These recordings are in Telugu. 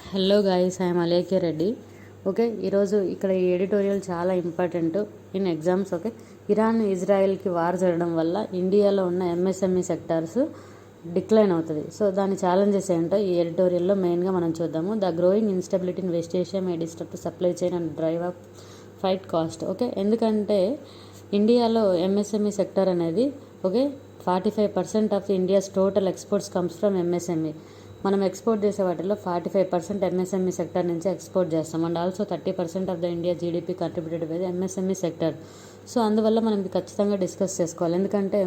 Hello guys, I'm Alekhya Reddy. Okay, ఈరోజు ఇక్కడ ఈ ఎడిటోరియల్ చాలా important in exams. Okay, Iran ఇజ్రాయెల్కి వార్ జరగడం వల్ల ఇండియాలో ఉన్న ఎంఎస్ఎంఈ సెక్టార్స్ డిక్లైన్ అవుతుంది. సో దాని ఛాలెంజెస్ ఏంటో ఈ ఎడిటోరియల్లో మెయిన్గా మనం చూద్దాము. The growing instability in West Asia may disturb supply chain and drive up freight cost. Okay, ఎందుకంటే ఇండియాలో ఎంఎస్ఎంఈ సెక్టర్ అనేది okay 45% of India's total exports comes from MSME. మనం ఎక్స్పోర్ట్ చేసే వాటిలో 45% ఎంఎస్ఎంఈ సెక్టర్ నుంచి ఎక్స్పోర్ట్ చేస్తాం. And also 30% of the India GDP contributed by the MSME sector. So అందువల్ల మనం ఇది ఖచ్చితంగా డిస్కస్ చేసుకోవాలి. ఎందుకంటే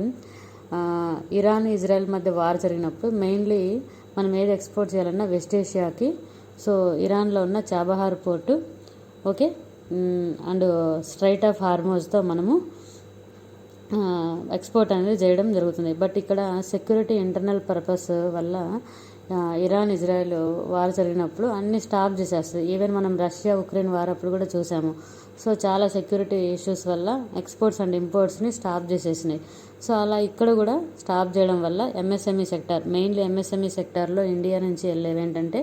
ఇరాన్ ఇజ్రాయెల్ మధ్య వార్ జరిగినప్పుడు మెయిన్లీ మనం ఏది ఎక్స్పోర్ట్ చేయాలన్నా వెస్ట్ ఏషియాకి. సో ఇరాన్లో ఉన్న Chabahar port okay and strait of హార్మోజ్తో మనము ఎక్స్పోర్ట్ అనేది చేయడం జరుగుతుంది. బట్ ఇక్కడ సెక్యూరిటీ ఇంటర్నల్ పర్పస్ వల్ల ఇరాన్ ఇజ్రాయెల్ వార్ జరిగినప్పుడు అన్ని స్టాప్ చేసేస్తుంది. ఈవెన్ మనం రష్యా ఉక్రెయిన్ వార్ అప్పుడు కూడా చూసాము. సో చాలా సెక్యూరిటీ ఇష్యూస్ వల్ల ఎక్స్పోర్ట్స్ అండ్ ఇంపోర్ట్స్ని స్టాప్ చేసేసినాయి. సో అలా ఇక్కడ కూడా స్టాప్ చేయడం వల్ల ఎంఎస్ఎంఈ సెక్టార్, మెయిన్లీ ఎంఎస్ఎంఈ సెక్టార్లో ఇండియా నుంచి వెళ్ళేవి ఏంటంటే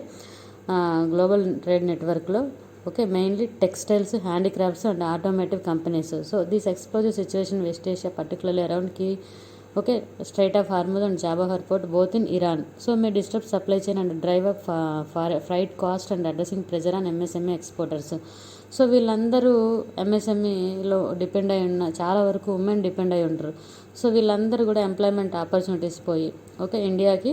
గ్లోబల్ ట్రేడ్ నెట్వర్క్లో okay mainly textiles, handicrafts and automotive companies. So this explosive situation West Asia particularly around key okay strait of Hormuz and Chabahar port both in Iran. So may disturb supply chain and drive up freight cost and addressing pressure on MSME exporters. So వీళ్ళందరూ ఎంఎస్ఎంఈలో డిపెండ్ అయి ఉన్న చాలా వరకు ఉమెన్ డిపెండ్ అయి ఉంటారు. సో వీళ్ళందరూ కూడా ఎంప్లాయ్మెంట్ ఆపర్చునిటీస్ పోయి ఓకే ఇండియాకి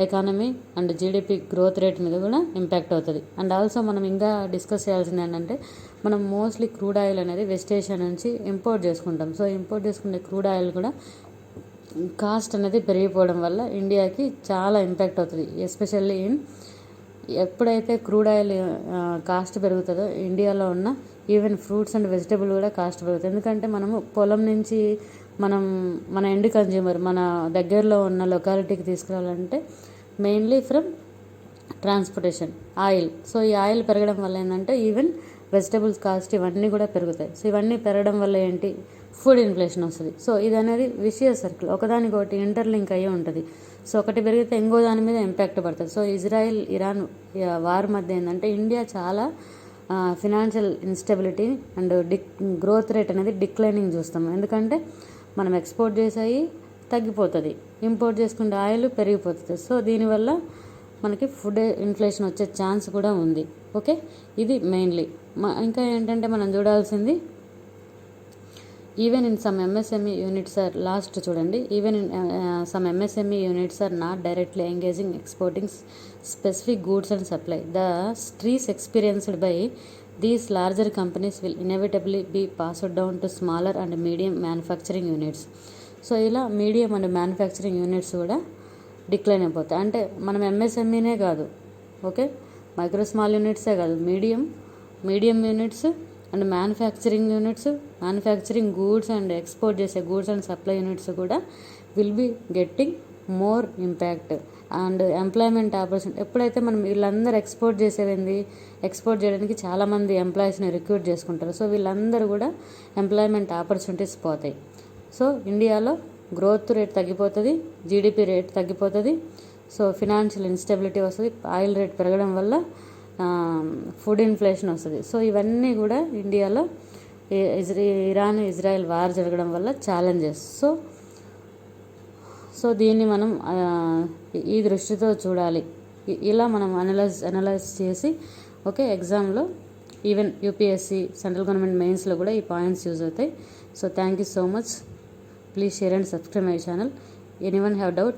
economy and GDP growth rate మీద కూడా ఇంపాక్ట్ అవుతుంది. అండ్ ఆల్సో మనం ఇంకా డిస్కస్ చేయాల్సింది ఏంటంటే మనం మోస్ట్లీ క్రూడ్ ఆయిల్ అనేది వెస్ట్ ఏషియా నుంచి ఇంపోర్ట్ చేసుకుంటాం. సో ఇంపోర్ట్ చేసుకునే క్రూడ్ ఆయిల్ కూడా కాస్ట్ అనేది పెరిగిపోవడం వల్ల ఇండియాకి చాలా ఇంపాక్ట్ అవుతుంది. ఎస్పెషల్లీ ఎప్పుడైతే క్రూడ్ ఆయిల్ కాస్ట్ పెరుగుతుందో ఇండియాలో ఉన్న ఈవెన్ ఫ్రూట్స్ అండ్ వెజిటబుల్ కూడా కాస్ట్ పెరుగుతుంది. ఎందుకంటే మనము పొలం నుంచి మన ఎండ్ కన్జ్యూమర్ మన దగ్గరలో ఉన్న లొకాలిటీకి తీసుకురావాలంటే mainly from transportation oil. So ఈ ఆయిల్ పెరగడం వల్ల ఏంటంటే ఈవెన్ వెజిటబుల్స్ కాస్ట్ ఇవన్నీ కూడా పెరుగుతాయి. సో ఇవన్నీ పెరగడం వల్ల ఏంటి ఫుడ్ ఇన్ఫ్లేషన్ వస్తుంది. సో ఇది అనేది విషియస్ సర్కిల్, ఒకదానికొకటి ఇంటర్లింక్ అయ్యి ఉంటుంది. సో ఒకటి పెరిగితే ఇంకో దాని మీద ఇంపాక్ట్ పడుతుంది. సో ఇజ్రాయిల్ ఇరాన్ వార్ మధ్య ఏంటంటే ఇండియా చాలా financial instability and growth rate అనేది డిక్లైనింగ్ చూస్తాం. ఎందుకంటే మనం ఎక్స్పోర్ట్ చేసాయి తగ్గిపోతుంది, ఇంపోర్ట్ చేసుకుంటే ఆయిల్ పెరిగిపోతుంది. సో దీనివల్ల మనకి ఫుడ్ ఇన్ఫ్లేషన్ వచ్చే ఛాన్స్ కూడా ఉంది. ఓకే, ఇది మెయిన్లీ. ఇంకా ఏంటంటే మనం చూడాల్సింది even in some MSME units are lost చూడండి, even in some MSME units are not directly engaging exporting specific goods and supply. The stress experienced by these larger companies will inevitably be passed down to smaller and medium manufacturing units. So ఇలా మీడియం అండ్ మ్యానుఫ్యాక్చరింగ్ యూనిట్స్ కూడా డిక్లైన్ అయిపోతాయి. అంటే మనం ఎంఎస్ఎంఈనే కాదు ఓకే మైక్రో స్మాల్ యూనిట్సే కాదు, medium units and manufacturing units, manufacturing goods and export చేసే గూడ్స్ అండ్ సప్లై యూనిట్స్ కూడా will be getting more impact and employment opportunity. ఎప్పుడైతే మనం వీళ్ళందరూ ఎక్స్పోర్ట్ చేయడానికి చాలామంది ఎంప్లాయీస్ని రిక్రూట్ చేసుకుంటారు. సో వీళ్ళందరూ కూడా ఎంప్లాయ్మెంట్ ఆపర్చునిటీస్ పోతాయి. సో ఇండియాలో గ్రోత్ రేట్ తగ్గిపోతుంది, జీడిపి రేట్ తగ్గిపోతుంది. సో ఫినాన్షియల్ ఇన్స్టెబిలిటీ వస్తుంది, ఆయిల్ రేట్ పెరగడం వల్ల ఫుడ్ ఇన్ఫ్లేషన్ వస్తుంది. సో ఇవన్నీ కూడా ఇండియాలో ఇరాన్ ఇజ్రాయెల్ వార్ జరగడం వల్ల ఛాలెంజెస్. సో దీన్ని మనం ఈ దృష్టితో చూడాలి. ఇలా మనం అనలైజ్ చేసి ఓకే ఎగ్జామ్లో ఈవెన్ యూపీఎస్సీ సెంట్రల్ గవర్నమెంట్ మెయిన్స్లో కూడా ఈ పాయింట్స్ యూజ్ అవుతాయి. So thank you so much. Please share and subscribe my channel. Anyone have doubt?